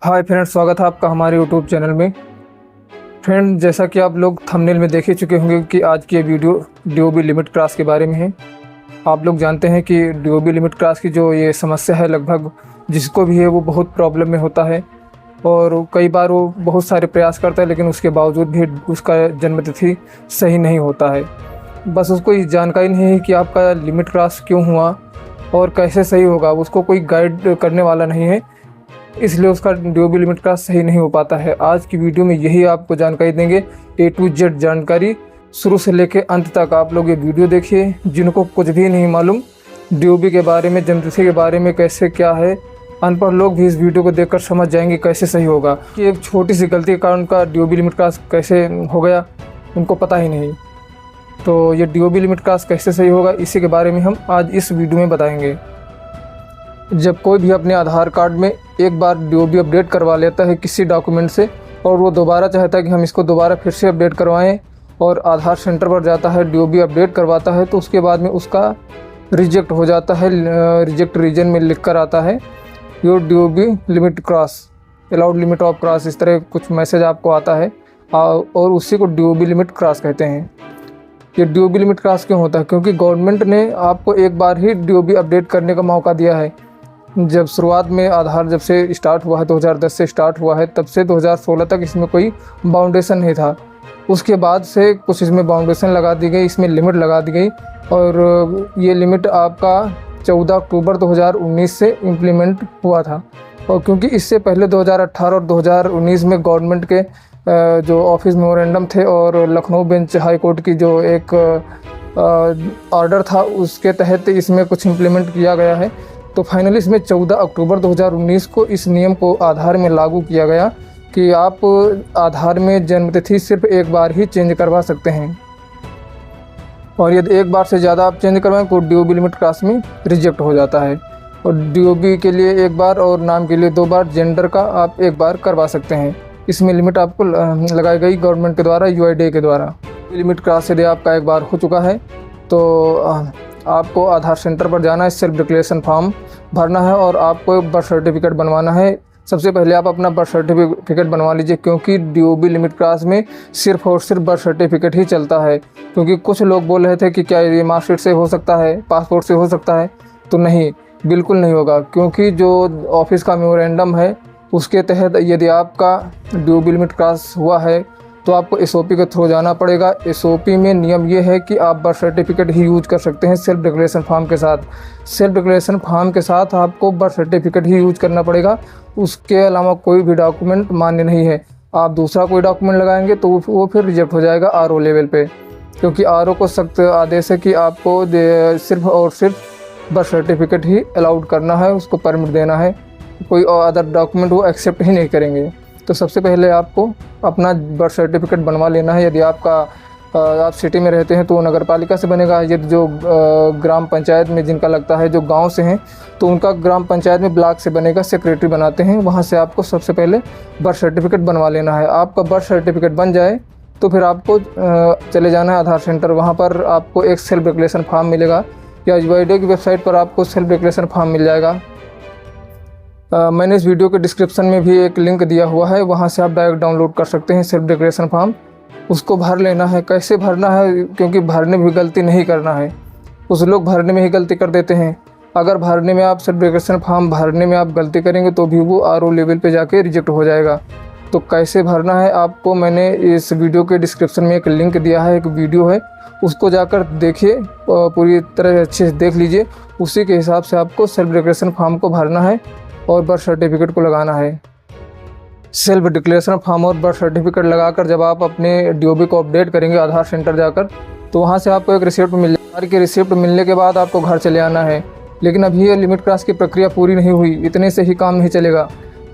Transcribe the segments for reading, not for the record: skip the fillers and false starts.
Hi friends, स्वागत है आपका हमारे यूट्यूब चैनल में। फ्रेंड, जैसा कि आप लोग थंबनेल में देख ही चुके होंगे कि आज की ये वीडियो डीओबी लिमिट क्रॉस के बारे में है। आप लोग जानते हैं कि डीओबी लिमिट क्रॉस की जो ये समस्या है, लगभग जिसको भी है वो बहुत प्रॉब्लम में होता है और कई बार वो बहुत सारे प्रयास करता है, लेकिन उसके बावजूद भी उसका जन्मतिथि सही नहीं होता है। बस उसको ये जानकारी नहीं है कि आपका लिमिट क्रॉस क्यों हुआ और कैसे सही होगा, उसको कोई गाइड करने वाला नहीं है, इसलिए उसका डीओबी लिमिट क्रॉस सही नहीं हो पाता है। आज की वीडियो में यही आपको जानकारी देंगे, A to Z जानकारी, शुरू से लेकर अंत तक आप लोग ये वीडियो देखिए। जिनको कुछ भी नहीं मालूम डीओबी के बारे में, जन्मतिथि के बारे में कैसे क्या है, अनपढ़ लोग भी इस वीडियो को देखकर समझ जाएंगे कैसे सही होगा कि एक छोटी सी गलती के कारण उनका डीओबी लिमिट क्रॉस कैसे हो गया, उनको पता ही नहीं। तो ये डीओबी लिमिट क्रॉस कैसे सही होगा, इसी के बारे में हम आज इस वीडियो में बताएंगे। जब कोई भी अपने आधार कार्ड में एक बार डीओबी अपडेट करवा लेता है किसी डॉक्यूमेंट से और वो दोबारा चाहता है कि हम इसको दोबारा फिर से अपडेट करवाएं और आधार सेंटर पर जाता है, डीओबी अपडेट करवाता है, तो उसके बाद में उसका रिजेक्ट हो जाता है। रिजेक्ट रीजन में लिख कर आता है your DOB limit cross, allowed limit of cross, इस तरह कुछ मैसेज आपको आता है और उसी को डीओबी लिमिट क्रॉस कहते हैं। ये डीओबी लिमिट क्रॉस क्यों होता है? क्योंकि गवर्नमेंट ने आपको एक बार ही डीओबी अपडेट करने का मौका दिया है। जब शुरुआत में आधार जब से स्टार्ट हुआ है, 2010 से स्टार्ट हुआ है, तब से 2016 तक इसमें कोई बाउंडेशन नहीं था। उसके बाद से कुछ इसमें बाउंडेशन लगा दी गई, इसमें लिमिट लगा दी गई और ये लिमिट आपका 14 अक्टूबर 2019 से इम्प्लीमेंट हुआ था। और क्योंकि इससे पहले 2018 और 2019 में गवर्नमेंट के जो ऑफिस मेमोरेंडम थे और लखनऊ बेंच हाई कोर्ट की जो एक ऑर्डर था, उसके तहत इसमें कुछ इम्प्लीमेंट किया गया है। तो फाइनली इसमें 14 अक्टूबर 2019 को इस नियम को आधार में लागू किया गया कि आप आधार में जन्मतिथि सिर्फ एक बार ही चेंज करवा सकते हैं और यदि एक बार से ज़्यादा आप चेंज करवाएं तो डीओबी लिमिट क्रॉस में रिजेक्ट हो जाता है। और डीओबी के लिए एक बार और नाम के लिए 2 बार, जेंडर का आप एक बार करवा सकते हैं। इसमें लिमिट आपको लगाई गई गवर्नमेंट के द्वारा, UIDAI के द्वारा। लिमिट क्रॉस यदि आपका एक बार हो चुका है तो आपको आधार सेंटर पर जाना है, सेल्फ डिक्लेरेशन फॉर्म भरना है और आपको बर्थ सर्टिफिकेट बनवाना है। सबसे पहले आप अपना बर्थ सर्टिफिकेट बनवा लीजिए, क्योंकि डीओबी लिमिट क्रॉस में सिर्फ और सिर्फ बर्थ सर्टिफिकेट ही चलता है। क्योंकि कुछ लोग बोल रहे थे कि क्या ये मार्कशीट से हो सकता है, पासपोर्ट से हो सकता है, तो नहीं, बिल्कुल नहीं होगा। क्योंकि जो ऑफिस का मेमोरेंडम है उसके तहत यदि आपका डीओबी लिमिट क्रॉस हुआ है तो आपको SOP के थ्रू जाना पड़ेगा। SOP में नियम ये है कि आप बर्थ सर्टिफिकेट ही यूज कर सकते हैं सेल्फ डिक्लेरेशन फॉर्म के साथ। सेल्फ डिक्लेरेशन फॉर्म के साथ आपको बर्थ सर्टिफिकेट ही यूज करना पड़ेगा, उसके अलावा कोई भी डॉक्यूमेंट मान्य नहीं है। आप दूसरा कोई डॉक्यूमेंट लगाएंगे तो वो फिर रिजेक्ट हो जाएगा RO लेवल पे, क्योंकि RO को सख्त आदेश है कि आपको सिर्फ और सिर्फ बर्थ सर्टिफिकेट ही अलाउड करना है, उसको परमिट देना है, कोई अदर डॉक्यूमेंट वो एक्सेप्ट ही नहीं करेंगे। तो सबसे पहले आपको अपना बर्थ सर्टिफिकेट बनवा लेना है। यदि आप सिटी में रहते हैं तो नगर पालिका से बनेगा। यदि जो ग्राम पंचायत में जिनका लगता है, जो गांव से हैं, तो उनका ग्राम पंचायत में ब्लॉक से बनेगा, सेक्रेटरी बनाते हैं, वहां से आपको सबसे पहले बर्थ सर्टिफिकेट बनवा लेना है। आपका बर्थ सर्टिफिकेट बन जाए तो फिर आपको चले जाना है आधार सेंटर। वहाँ पर आपको एक सेल्फ डिक्लेरेशन फॉर्म मिलेगा या UIDAI की वेबसाइट पर आपको सेल्फ डिक्लेरेशन फॉर्म मिल जाएगा। मैंने इस वीडियो के डिस्क्रिप्शन में भी एक लिंक दिया हुआ है, वहां से आप डायरेक्ट डाउनलोड कर सकते हैं सेल्फ डिक्लेरेशन फॉर्म। उसको भर लेना है। कैसे भरना है? क्योंकि भरने में भी गलती नहीं करना है, कुछ लोग भरने में ही गलती कर देते हैं। अगर भरने में आप सेल्फ डिक्लेरेशन फॉर्म भरने में आप गलती करेंगे तो भी वो RO लेवल पे जाके रिजेक्ट हो जाएगा। तो कैसे भरना है आपको मैंने इस वीडियो के डिस्क्रिप्शन में एक लिंक दिया है, एक वीडियो है, उसको जाकर देखिए, पूरी तरह अच्छे से देख लीजिए। उसी के हिसाब से आपको सेल्फ डिक्लेरेशन फॉर्म को भरना है और बर्थ सर्टिफिकेट को लगाना है। सेल्फ डिक्लेरेशन फॉर्म और बर्थ सर्टिफिकेट लगाकर जब आप अपने डीओबी को अपडेट करेंगे आधार सेंटर जाकर, तो वहां से आपको एक रिसिप्ट मिल जाएगी। रिसिप्ट मिलने के बाद आपको घर चले आना है। लेकिन अभी ये लिमिट क्रॉस की प्रक्रिया पूरी नहीं हुई, इतने से ही काम नहीं चलेगा,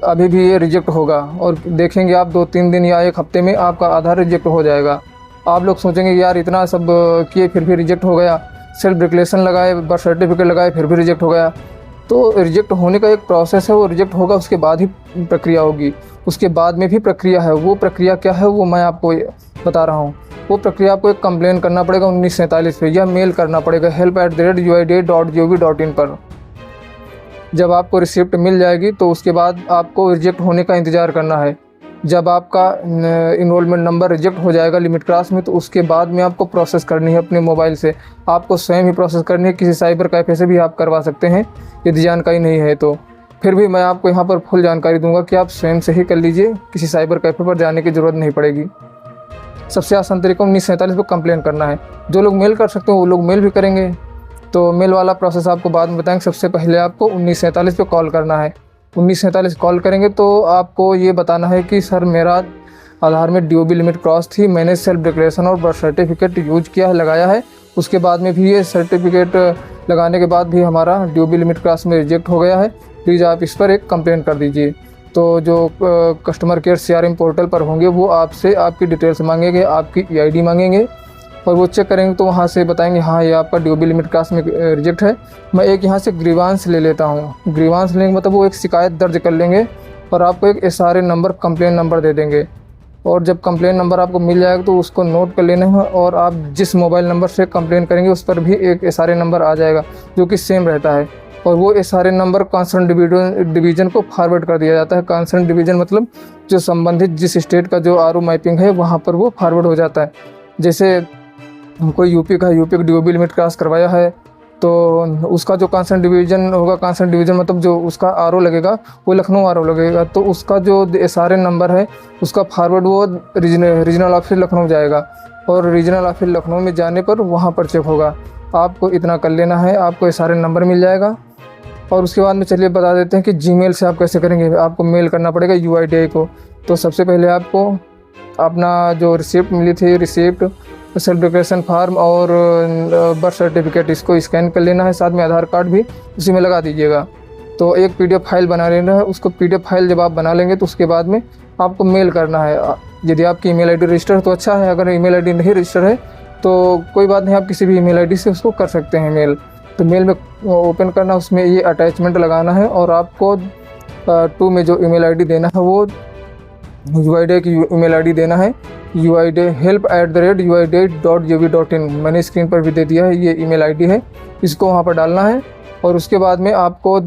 अभी भी ये रिजेक्ट होगा और देखेंगे आप 2-3 दिन या 1 हफ्ते में आपका आधार रिजेक्ट हो जाएगा। आप लोग सोचेंगे यार इतना सब किए फिर भी रिजेक्ट हो गया, सेल्फ डिक्लेरेशन लगाए, बर्थ सर्टिफिकेट लगाए, फिर भी रिजेक्ट हो गया। तो रिजेक्ट होने का एक प्रोसेस है, वो रिजेक्ट होगा उसके बाद ही प्रक्रिया होगी, उसके बाद में भी प्रक्रिया है। वो प्रक्रिया क्या है वो मैं आपको बता रहा हूँ। वो प्रक्रिया आपको एक कंप्लेन करना पड़ेगा 1947 पे, या मेल करना पड़ेगा help@uida.gov.in पर। जब आपको रिसिप्ट मिल जाएगी तो उसके बाद आपको रिजेक्ट होने का इंतज़ार करना है। जब आपका इनरोलमेंट नंबर रिजेक्ट हो जाएगा लिमिट क्रॉस में, तो उसके बाद में आपको प्रोसेस करनी है अपने मोबाइल से। आपको स्वयं ही प्रोसेस करनी है, किसी साइबर कैफ़े से भी आप करवा सकते हैं यदि जानकारी नहीं है तो। फिर भी मैं आपको यहाँ पर फुल जानकारी दूंगा कि आप स्वयं से ही कर लीजिए, किसी साइबर कैफ़े पर जाने की ज़रूरत नहीं पड़ेगी। सबसे आसान तरीका 1947 पर कंप्लेन करना है। जो लोग मेल कर सकते हैं वो लोग मेल भी करेंगे, तो मेल वाला प्रोसेस आपको बाद में बताएंगे। सबसे पहले आपको 1947 पे कॉल करना है। 1947 कॉल करेंगे तो आपको ये बताना है कि सर मेरा आधार में DOB लिमिट क्रॉस थी, मैंने सेल्फ डिक्लेरेशन और बर्थ सर्टिफिकेट यूज किया है, लगाया है, उसके बाद में भी ये सर्टिफिकेट लगाने के बाद भी हमारा DOB लिमिट क्रॉस में रिजेक्ट हो गया है, प्लीज़ आप इस पर एक कंप्लेन कर दीजिए। तो जो कस्टमर केयर CRM पोर्टल पर होंगे वो आपसे आपकी डिटेल्स मांगेंगे, आपकी EID मांगेंगे और वो चेक करेंगे तो वहाँ से बताएंगे हाँ ये आपका DOB लिमिट क्रॉस में रिजेक्ट है। मैं एक यहाँ से ग्रीवांस ले लेता हूँ। ग्रीवांस लेंगे मतलब वो एक शिकायत दर्ज कर लेंगे और आपको एक SRA नंबर, कंप्लेन नंबर दे देंगे। और जब कंप्लेन नंबर आपको मिल जाएगा तो उसको नोट कर लेना है और आप जिस मोबाइल नंबर से कंप्लेन करेंगे उस पर भी एक SRA नंबर आ जाएगा जो कि सेम रहता है, और वो SRA नंबर कंसर्न डिवीज़न को फॉरवर्ड कर दिया जाता है। कंसर्न डिवीज़न मतलब जो संबंधित जिस स्टेट का जो RO मैपिंग है वहाँ पर वो फॉरवर्ड हो जाता है। जैसे कोई यूपी का DOB लिमिट क्रॉस करवाया है तो उसका जो कंसर्न डिवीज़न होगा, कंसर्न डिवीज़न मतलब जो उसका RO लगेगा वो लखनऊ RO लगेगा, तो उसका जो SRA नंबर है उसका फॉरवर्ड वो रीजनल ऑफिस लखनऊ जाएगा और रीजनल ऑफिस लखनऊ में जाने पर वहाँ पर चेक होगा। आपको इतना कर लेना है, आपको SRA नंबर मिल जाएगा। और उसके बाद में चलिए बता देते हैं कि जीमेल से आप कैसे करेंगे। आपको मेल करना पड़ेगा UIDAI को। तो सबसे पहले आपको अपना जो रिसिप्ट मिली थी, रिसिप्ट, सेल्फ डिक्लेरेशन फॉर्म और बर्थ सर्टिफिकेट, इसको स्कैन कर लेना है, साथ में आधार कार्ड भी उसी में लगा दीजिएगा। तो एक PDF फाइल बना लेना है। उसको PDF फाइल जब आप बना लेंगे तो उसके बाद में आपको मेल करना है। यदि आपकी email ID रजिस्टर है तो अच्छा है, अगर email ID नहीं रजिस्टर है तो कोई बात नहीं, आप किसी भी email ID से उसको कर सकते हैं मेल। तो मेल में ओपन करना, उसमें ये अटैचमेंट लगाना है और आपको 2 में जो email ID देना है वो UIDAI की email ID देना है, uidai@uidai.gov.in। मैंने स्क्रीन पर भी दे दिया है, ये email ID है, इसको वहाँ पर डालना है। और उसके बाद में आपको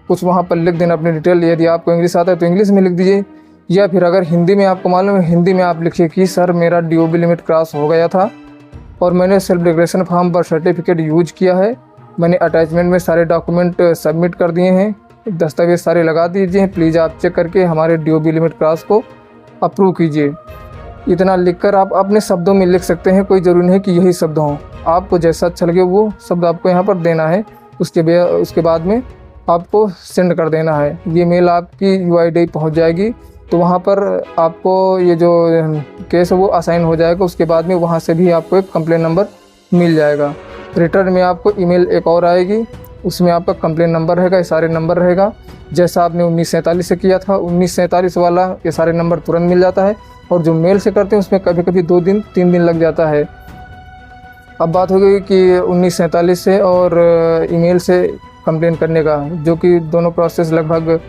कुछ वहाँ पर लिख देना अपनी डिटेल। यदि आपको इंग्लिश आता है तो इंग्लिश में लिख दीजिए, या फिर अगर हिंदी में आपको मालूम है हिंदी में आप लिखिए कि सर मेरा DOB लिमिट क्रॉस हो गया था और मैंने self declaration form, birth certificate use किया है, मैंने अटैचमेंट में सारे डॉक्यूमेंट सबमिट कर दिए हैं, दस्तावेज़ सारे लगा दीजिए, प्लीज़ आप चेक करके हमारे DOB लिमिट क्रॉस को अप्रूव कीजिए। इतना लिखकर आप अपने शब्दों में लिख सकते हैं, कोई ज़रूरी नहीं कि यही शब्द हों, आपको जैसा अच्छा लगे वो शब्द आपको यहाँ पर देना है। उसके बाद में आपको सेंड कर देना है। ये मेल आपकी UIDAI पहुँच जाएगी, तो वहाँ पर आपको ये जो केस है वो असाइन हो जाएगा। उसके बाद में वहाँ से भी आपको एक कंप्लेन नंबर मिल जाएगा। रिटर्न में आपको ईमेल एक और आएगी, उसमें आपका कंप्लेन नंबर रहेगा, SRA नंबर रहेगा। जैसा आपने 1947 से किया था, 1947 वाला SRA नंबर तुरंत मिल जाता है, और जो मेल से करते हैं उसमें कभी कभी 2 दिन 3 दिन लग जाता है। अब बात हो गई कि 1947 से और ईमेल से कंप्लेन करने का, जो कि दोनों प्रोसेस लगभग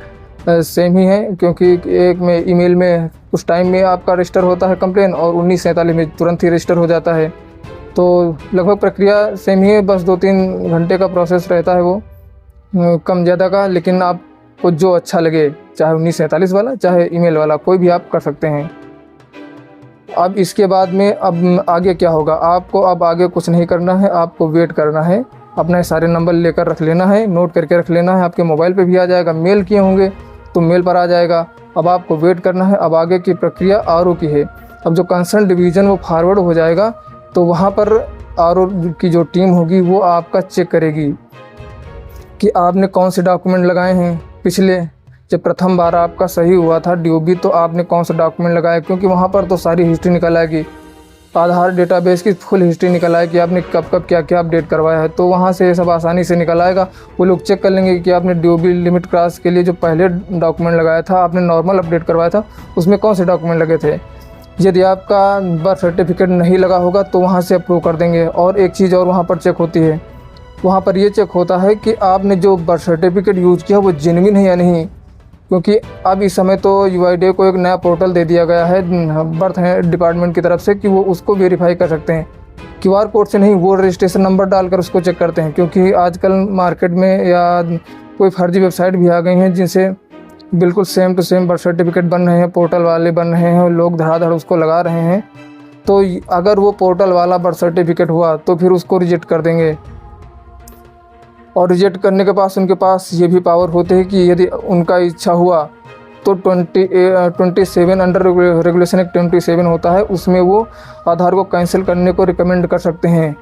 सेम ही है, क्योंकि एक में ईमेल में कुछ टाइम में आपका रजिस्टर होता है कंप्लेन और 1947 में तुरंत ही रजिस्टर हो जाता है। तो लगभग प्रक्रिया सेम ही है, बस 2-3 घंटे का प्रोसेस रहता है वो, कम ज़्यादा का। लेकिन आपको जो अच्छा लगे, चाहे 1947 वाला चाहे ईमेल वाला, कोई भी आप कर सकते हैं। अब इसके बाद में अब आगे क्या होगा, आपको अब आगे कुछ नहीं करना है, आपको वेट करना है। अपना सारे नंबर लेकर रख लेना है, नोट करके रख लेना है, आपके मोबाइल पे भी आ जाएगा, मेल किए होंगे तो मेल पर आ जाएगा। अब आपको वेट करना है। अब आगे की प्रक्रिया RO की है। अब जो कंसर्न डिवीज़न वो फॉरवर्ड हो जाएगा, तो वहाँ पर RO की जो टीम होगी वो आपका चेक करेगी कि आपने कौन से डॉक्यूमेंट लगाए हैं। पिछले जब प्रथम बार आपका सही हुआ था DOB, तो आपने कौन सा डॉक्यूमेंट लगाया, क्योंकि वहाँ पर तो सारी हिस्ट्री निकल आएगी, आधार डेटाबेस की फुल हिस्ट्री निकल आएगी, आपने कब कब क्या क्या अपडेट करवाया है। तो वहाँ से सब आसानी से निकल आएगा। वो लोग चेक कर लेंगे कि आपने DOB लिमिट क्रॉस के लिए जो पहले डॉक्यूमेंट लगाया था, आपने नॉर्मल अपडेट करवाया था, उसमें कौन से डॉक्यूमेंट लगे थे। यदि आपका बर्थ सर्टिफिकेट नहीं लगा होगा तो वहाँ से अप्रूव कर देंगे। और एक चीज़ और वहाँ पर चेक होती है, वहाँ पर ये चेक होता है कि आपने जो बर्थ सर्टिफिकेट यूज़ किया वो जेन्युइन है या नहीं, क्योंकि अब इस समय तो UIDAI को एक नया पोर्टल दे दिया गया है बर्थ डिपार्टमेंट की तरफ से, कि वो उसको वेरीफाई कर सकते हैं। QR कोड से नहीं, वो रजिस्ट्रेशन नंबर डालकर उसको चेक करते हैं, क्योंकि आजकल मार्केट में या कोई फर्जी वेबसाइट भी आ गई हैं जिनसे बिल्कुल same to same birth certificate बन रहे हैं, पोर्टल वाले बन रहे हैं, लोग धड़ाधड़ उसको लगा रहे हैं। तो अगर वो पोर्टल वाला बर्थ सर्टिफिकेट हुआ तो फिर उसको रिजेक्ट कर देंगे, और रिजेक्ट करने के पास उनके पास ये भी पावर होते हैं कि यदि उनका इच्छा हुआ तो 27 अंडर रेगुलेशन एक 27 होता है, उसमें वो आधार को कैंसिल करने को रिकमेंड कर सकते हैं।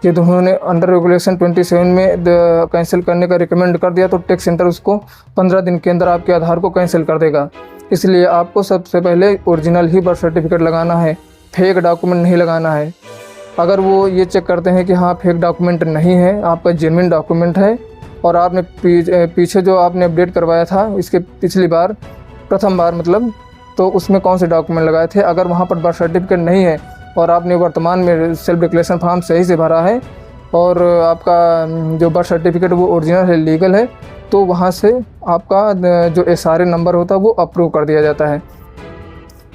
यदि उन्होंने अंडर रेगुलेशन 27 में कैंसिल करने का रिकमेंड कर दिया तो टैक्स सेंटर उसको 15 दिन के अंदर आपके आधार को कैंसिल कर देगा। इसलिए आपको सबसे पहले ओरिजिनल ही बर्थ सर्टिफिकेट लगाना है, फेक डॉक्यूमेंट नहीं लगाना है। अगर वो ये चेक करते हैं कि हाँ फेक डॉक्यूमेंट नहीं है, आपका जेन्युइन डॉक्यूमेंट है और आपने पीछे जो आपने अपडेट करवाया था इसके पिछली बार, प्रथम बार मतलब, तो उसमें कौन से डॉक्यूमेंट लगाए थे, अगर वहाँ पर बर्थ सर्टिफिकेट नहीं है और आपने वर्तमान में सेल्फ डिक्लेरेशन फॉर्म सही से भरा है और आपका जो बर्थ सर्टिफिकेट वो ओरिजिनल है, लीगल है, तो वहाँ से आपका जो SRA नंबर होता है वो अप्रूव कर दिया जाता है।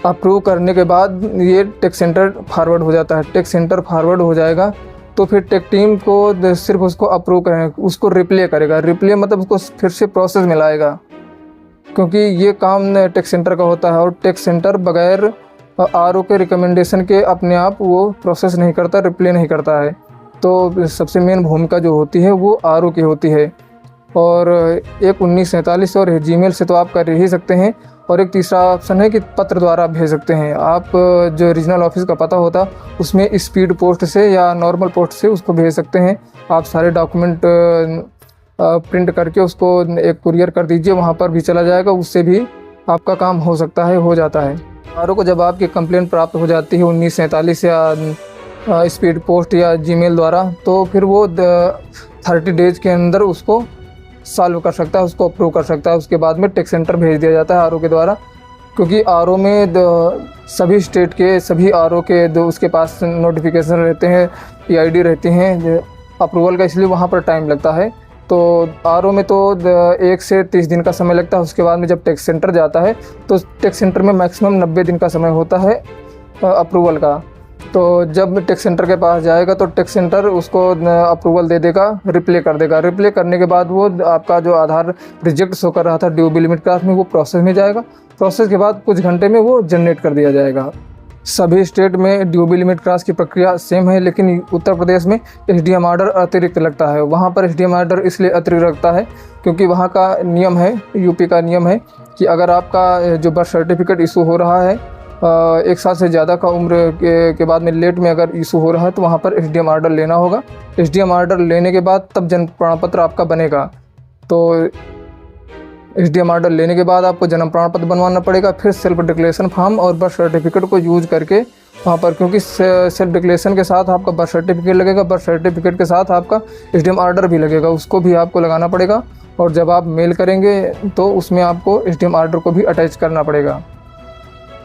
अप्रूव करने के बाद ये टैक्स सेंटर फॉरवर्ड हो जाता है। टैक्स सेंटर फॉरवर्ड हो जाएगा तो फिर टैक्स टीम को सिर्फ उसको अप्रूव करें, उसको रिप्ले करेगा। रिप्ले मतलब उसको फिर से प्रोसेस में लाएगा, क्योंकि ये काम टैक्स सेंटर का होता है और टैक्स सेंटर बगैर RO के रिकमेंडेशन के अपने आप वो प्रोसेस नहीं करता, रिप्ले नहीं करता है। तो सबसे मेन भूमिका जो होती है वो RO की होती है। और एक 1947 और जीमेल से तो आप कर ही सकते हैं, और एक तीसरा ऑप्शन है कि पत्र द्वारा भेज सकते हैं। आप जो रीजनल ऑफिस का पता होता उसमें स्पीड पोस्ट से या नॉर्मल पोस्ट से उसको भेज सकते हैं। आप सारे डॉक्यूमेंट प्रिंट करके उसको एक कुरियर कर दीजिए, वहाँ पर भी चला जाएगा, उससे भी आपका काम हो सकता है, हो जाता है। RO को जब आपकी कंप्लेंट प्राप्त हो जाती है 1947 या स्पीड पोस्ट या जीमेल द्वारा, तो फिर वो 30 डेज़ के अंदर उसको सॉल्व कर सकता है, उसको अप्रूव कर सकता है। उसके बाद में टैक्स सेंटर भेज दिया जाता है RO के द्वारा, क्योंकि RO में सभी स्टेट के सभी RO के उसके पास नोटिफिकेशन रहते हैं, PID रहती हैं अप्रूवल का, इसलिए वहाँ पर टाइम लगता है। तो RO में तो 1 से 30 दिन का समय लगता है। उसके बाद में जब टैक्स सेंटर जाता है तो टैक्स सेंटर में मैक्सिमम 90 दिन का समय होता है अप्रूवल का। तो जब टैक्स सेंटर के पास जाएगा तो टैक्स सेंटर उसको अप्रूवल दे देगा, रिप्ले कर देगा। रिप्ले करने के बाद वो आपका जो आधार रिजेक्ट शो कर रहा था DOB लिमिट क्लास में, वो प्रोसेस में जाएगा। प्रोसेस के बाद कुछ घंटे में वो जनरेट कर दिया जाएगा। सभी स्टेट में DOB लिमिट क्लास की प्रक्रिया सेम है, लेकिन उत्तर प्रदेश में SDM ऑर्डर अतिरिक्त लगता है। वहाँ पर SDM ऑर्डर इसलिए अतिरिक्त लगता है क्योंकि वहाँ का नियम है, UP का नियम है कि अगर आपका जो बर्थ सर्टिफिकेट इशू हो रहा है 1 साल से ज़्यादा का उम्र के बाद में लेट में अगर इशू हो रहा है तो वहाँ पर SDM ऑर्डर लेना होगा। SDM ऑर्डर लेने के बाद तब जन्म प्रमाण पत्र आपका बनेगा। तो SDM ऑर्डर लेने के बाद आपको जन्म प्रमाण पत्र बनवाना पड़ेगा, फिर सेल्फ डिक्लेरेशन फॉर्म और बर्थ सर्टिफिकेट को यूज करके वहाँ पर, क्योंकि सेल्फ डिक्लेरेशन के साथ आपका बर्थ सर्टिफिकेट लगेगा, बर्थ सर्टिफिकेट के साथ आपका SDM ऑर्डर भी लगेगा, उसको भी आपको लगाना पड़ेगा। और जब आप मेल करेंगे तो उसमें आपको SDM ऑर्डर को भी अटैच करना पड़ेगा।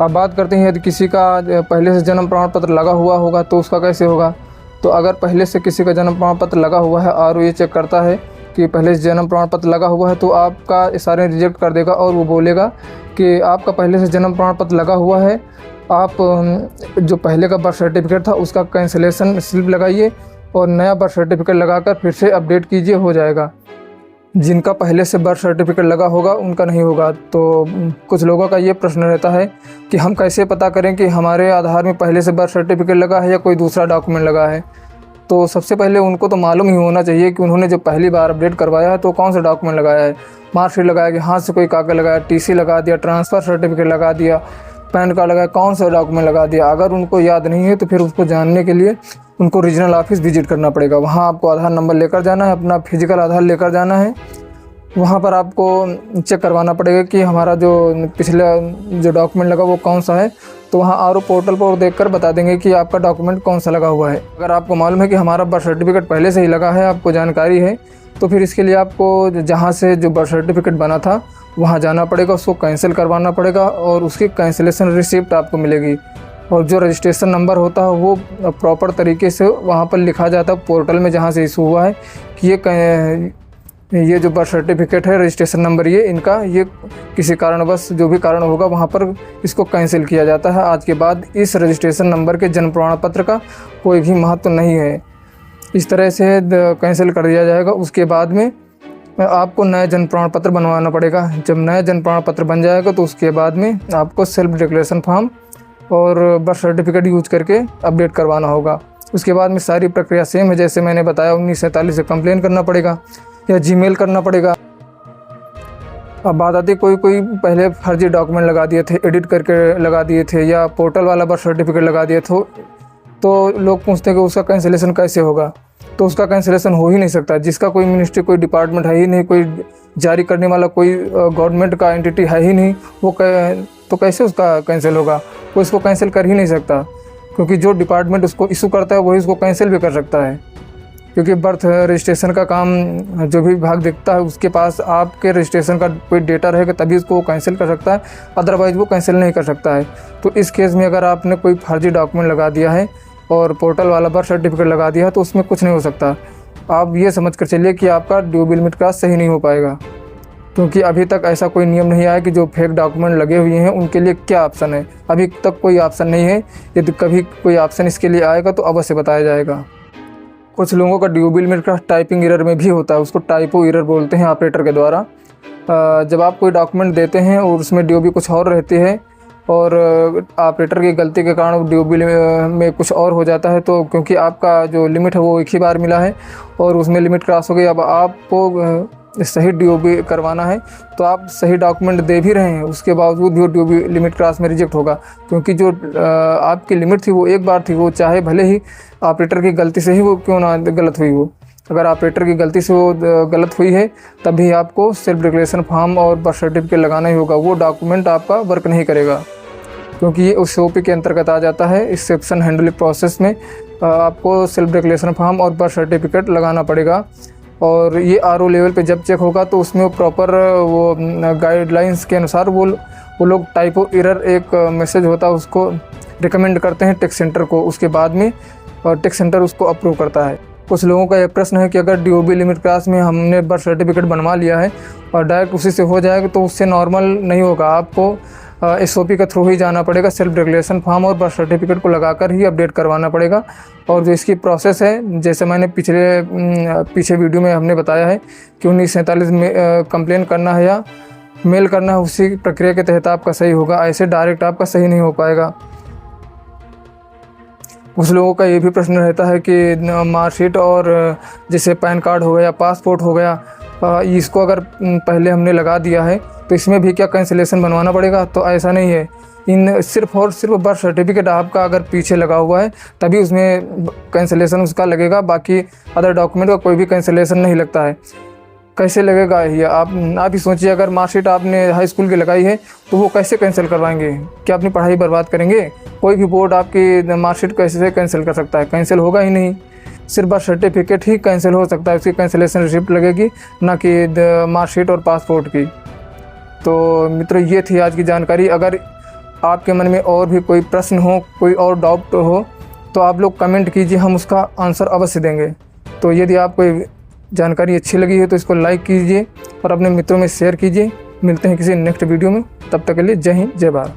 अब बात करते हैं यदि किसी का पहले से जन्म प्रमाण पत्र लगा हुआ होगा तो उसका कैसे होगा। तो अगर पहले से किसी का जन्म प्रमाण पत्र लगा हुआ है, RO ये चेक करता है कि पहले से जन्म प्रमाण पत्र लगा हुआ है, तो आपका सारे रिजेक्ट कर देगा और वो बोलेगा कि आपका पहले से जन्म प्रमाण पत्र लगा हुआ है, आप जो पहले का बर्थ सर्टिफिकेट था उसका कैंसिलेशन स्लिप लगाइए और नया बर्थ सर्टिफिकेट लगाकर फिर से अपडेट कीजिए, हो जाएगा। जिनका पहले से बर्थ सर्टिफिकेट लगा होगा उनका नहीं होगा। तो कुछ लोगों का ये प्रश्न रहता है कि हम कैसे पता करें कि हमारे आधार में पहले से बर्थ सर्टिफिकेट लगा है या कोई दूसरा डॉक्यूमेंट लगा है। तो सबसे पहले उनको तो मालूम ही होना चाहिए कि उन्होंने जो पहली बार अपडेट करवाया है तो कौन सा डॉक्यूमेंट लगाया है। मार्कशीट लगाया कि हाथ से कोई कागज लगाया, TC लगा दिया, ट्रांसफ़र सर्टिफिकेट लगा दिया, पैन कार्ड लगाया, कौन सा डॉक्यूमेंट लगा दिया। अगर उनको याद नहीं है तो फिर उसको जानने के लिए उनको रीजनल ऑफिस विजिट करना पड़ेगा। वहाँ आपको आधार नंबर लेकर जाना है, अपना फिजिकल आधार लेकर जाना है। वहाँ पर आपको चेक करवाना पड़ेगा कि हमारा जो पिछला जो डॉक्यूमेंट लगा वो कौन सा है। तो वहाँ RO पोर्टल पर देखकर बता देंगे कि आपका डॉक्यूमेंट कौन सा लगा हुआ है। अगर आपको मालूम है कि हमारा बर्थ सर्टिफिकेट पहले से ही लगा है, आपको जानकारी है, तो फिर इसके लिए आपको जहाँ से जो बर्थ सर्टिफिकेट बना था वहाँ जाना पड़ेगा, उसको कैंसिल करवाना पड़ेगा और उसकी कैंसिलेशन रिसिप्ट आपको मिलेगी। और जो रजिस्ट्रेशन नंबर होता है वो प्रॉपर तरीके से वहाँ पर लिखा जाता है पोर्टल में जहाँ से इशू हुआ है कि ये जो बर्थ सर्टिफिकेट है, रजिस्ट्रेशन नंबर ये किसी कारणवश जो भी कारण होगा वहाँ पर इसको कैंसिल किया जाता है। आज के बाद इस रजिस्ट्रेशन नंबर के जन्म प्रमाण पत्र का कोई भी महत्व नहीं है। इस तरह से कैंसिल कर दिया जाएगा। उसके बाद में आपको नया जन्म प्रमाण पत्र बनवाना पड़ेगा। जब नया जन्म प्रमाण पत्र बन जाएगा तो उसके बाद में आपको सेल्फ डिक्लेरेशन फॉर्म और बर्थ सर्टिफिकेट यूज करके अपडेट करवाना होगा। उसके बाद में सारी प्रक्रिया सेम है, जैसे मैंने बताया 1947 से कंप्लेन करना पड़ेगा या जीमेल करना पड़ेगा। अब बात आती है कोई पहले फर्जी डॉक्यूमेंट लगा दिए थे, एडिट करके लगा दिए थे या पोर्टल वाला बर्थ सर्टिफिकेट लगा दिए तो लोग पूछते हैं कि उसका कैंसिलेशन कैसे होगा। तो उसका कैंसिलेशन हो ही नहीं सकता। जिसका कोई मिनिस्ट्री, कोई डिपार्टमेंट है ही नहीं, कोई जारी करने वाला कोई गवर्नमेंट का एंटिटी है ही नहीं, तो कैसे उसका कैंसिल होगा। कोई इसको कैंसिल कर ही नहीं सकता, क्योंकि जो डिपार्टमेंट उसको इशू करता है वही उसको कैंसिल भी कर सकता है। क्योंकि बर्थ रजिस्ट्रेशन का काम जो भी विभाग देखता है उसके पास आपके रजिस्ट्रेशन का कोई डेटा रहेगा तभी उसको वो कैंसिल कर सकता है, अदरवाइज़ वो कैंसिल नहीं कर सकता है। तो इस केस में अगर आपने कोई फर्जी डॉक्यूमेंट लगा दिया है और पोर्टल वाला बर्थ सर्टिफिकेट लगा दिया है तो उसमें कुछ नहीं हो सकता। आप ये समझ कर चलिए कि आपका ड्यूबल लिमिट क्रॉस सही नहीं हो पाएगा, क्योंकि अभी तक ऐसा कोई नियम नहीं आया कि जो फेक डॉक्यूमेंट लगे हुए हैं उनके लिए क्या ऑप्शन है। अभी तक कोई ऑप्शन नहीं है। यदि कभी कोई ऑप्शन इसके लिए आएगा तो अवश्य बताया जाएगा। कुछ लोगों का dual limit cross typing error में भी होता है, उसको टाइपो एरर बोलते हैं ऑपरेटर के द्वारा। जब आप कोई डॉक्यूमेंट देते हैं और उसमें ड्यूबी कुछ और रहती है और ऑपरेटर की गलती के कारण ड्यूबल में कुछ और हो जाता है, तो क्योंकि आपका जो लिमिट है वो एक ही बार मिला है और उसमें लिमिट क्रॉस हो गई, अब आपको सही ड्यूबी करवाना है तो आप सही डॉक्यूमेंट दे भी रहे हैं, उसके बावजूद भी ड्यूबी लिमिट क्रॉस में रिजेक्ट होगा। क्योंकि जो आपकी लिमिट थी वो एक बार थी, वो चाहे भले ही ऑपरेटर की गलती से ही वो क्यों ना गलत हुई हो। अगर ऑपरेटर की गलती से वो गलत हुई है तभी आपको सेल्फ डिक्लेरेशन फॉर्म और बर्थ सर्टिफिकेट लगाना ही होगा। वो डॉक्यूमेंट आपका वर्क नहीं करेगा, क्योंकि ये उस OP के अंतर्गत आ जाता है। एक्सेप्शन हैंडलिंग प्रोसेस में आपको सेल्फ डिक्लेरेशन फॉर्म और बर्थ सर्टिफिकेट लगाना पड़ेगा। और ये RO लेवल पे जब चेक होगा तो उसमें प्रॉपर वो गाइडलाइंस के अनुसार वो लोग टाइपो एरर एक मैसेज होता है उसको रिकमेंड करते हैं टैक्स सेंटर को। उसके बाद में टैक्स सेंटर उसको अप्रूव करता है। कुछ लोगों का ये प्रश्न है कि अगर ड्यूबल लिमिट क्रॉस में हमने बर्थ सर्टिफिकेट बनवा लिया है और डायरेक्ट उसी से हो जाएगा तो उससे नॉर्मल नहीं होगा। आपको SOP के थ्रू ही जाना पड़ेगा। सेल्फ डिक्लेरेशन फॉर्म और बर्थ सर्टिफिकेट को लगाकर ही अपडेट करवाना पड़ेगा। और जो इसकी प्रोसेस है, जैसे मैंने पीछे वीडियो में हमने बताया है कि 1947 में कंप्लेन करना है या मेल करना है, उसी प्रक्रिया के तहत आपका सही होगा। ऐसे डायरेक्ट आपका सही नहीं हो पाएगा। कुछ लोगों का ये भी प्रश्न रहता है कि मार्कशीट और जैसे पैन कार्ड हो गया, पासपोर्ट हो गया, इसको अगर पहले हमने लगा दिया है तो इसमें भी क्या कैंसिलेशन बनवाना पड़ेगा। तो ऐसा नहीं है। इन सिर्फ और सिर्फ बर्थ सर्टिफिकेट आपका अगर पीछे लगा हुआ है तभी उसमें कैंसिलेशन उसका लगेगा, बाकी अदर डॉक्यूमेंट का कोई भी कैंसिलेशन नहीं लगता है। कैसे लगेगा ये आप ही सोचिए। अगर मार्कशीट आपने हाई स्कूल की लगाई है तो वो कैसे कैंसिल करवाएंगे? क्या अपनी पढ़ाई बर्बाद करेंगे? कोई भी बोर्ड आपकी मार्कशीट कैसे कैंसिल कर सकता है? कैंसिल होगा ही नहीं। सिर्फ बर्थ सर्टिफिकेट ही कैंसिल हो सकता है, उसकी कैंसिलेशन रिसिप्ट लगेगी, ना कि मार्कशीट और पासपोर्ट की। तो मित्रों, ये थी आज की जानकारी। अगर आपके मन में और भी कोई प्रश्न हो, कोई और डाउट हो तो आप लोग कमेंट कीजिए, हम उसका आंसर अवश्य देंगे। तो यदि आपको जानकारी अच्छी लगी है तो इसको लाइक कीजिए और अपने मित्रों में शेयर कीजिए। मिलते हैं किसी नेक्स्ट वीडियो में, तब तक के लिए जय हिंद, जय भारत।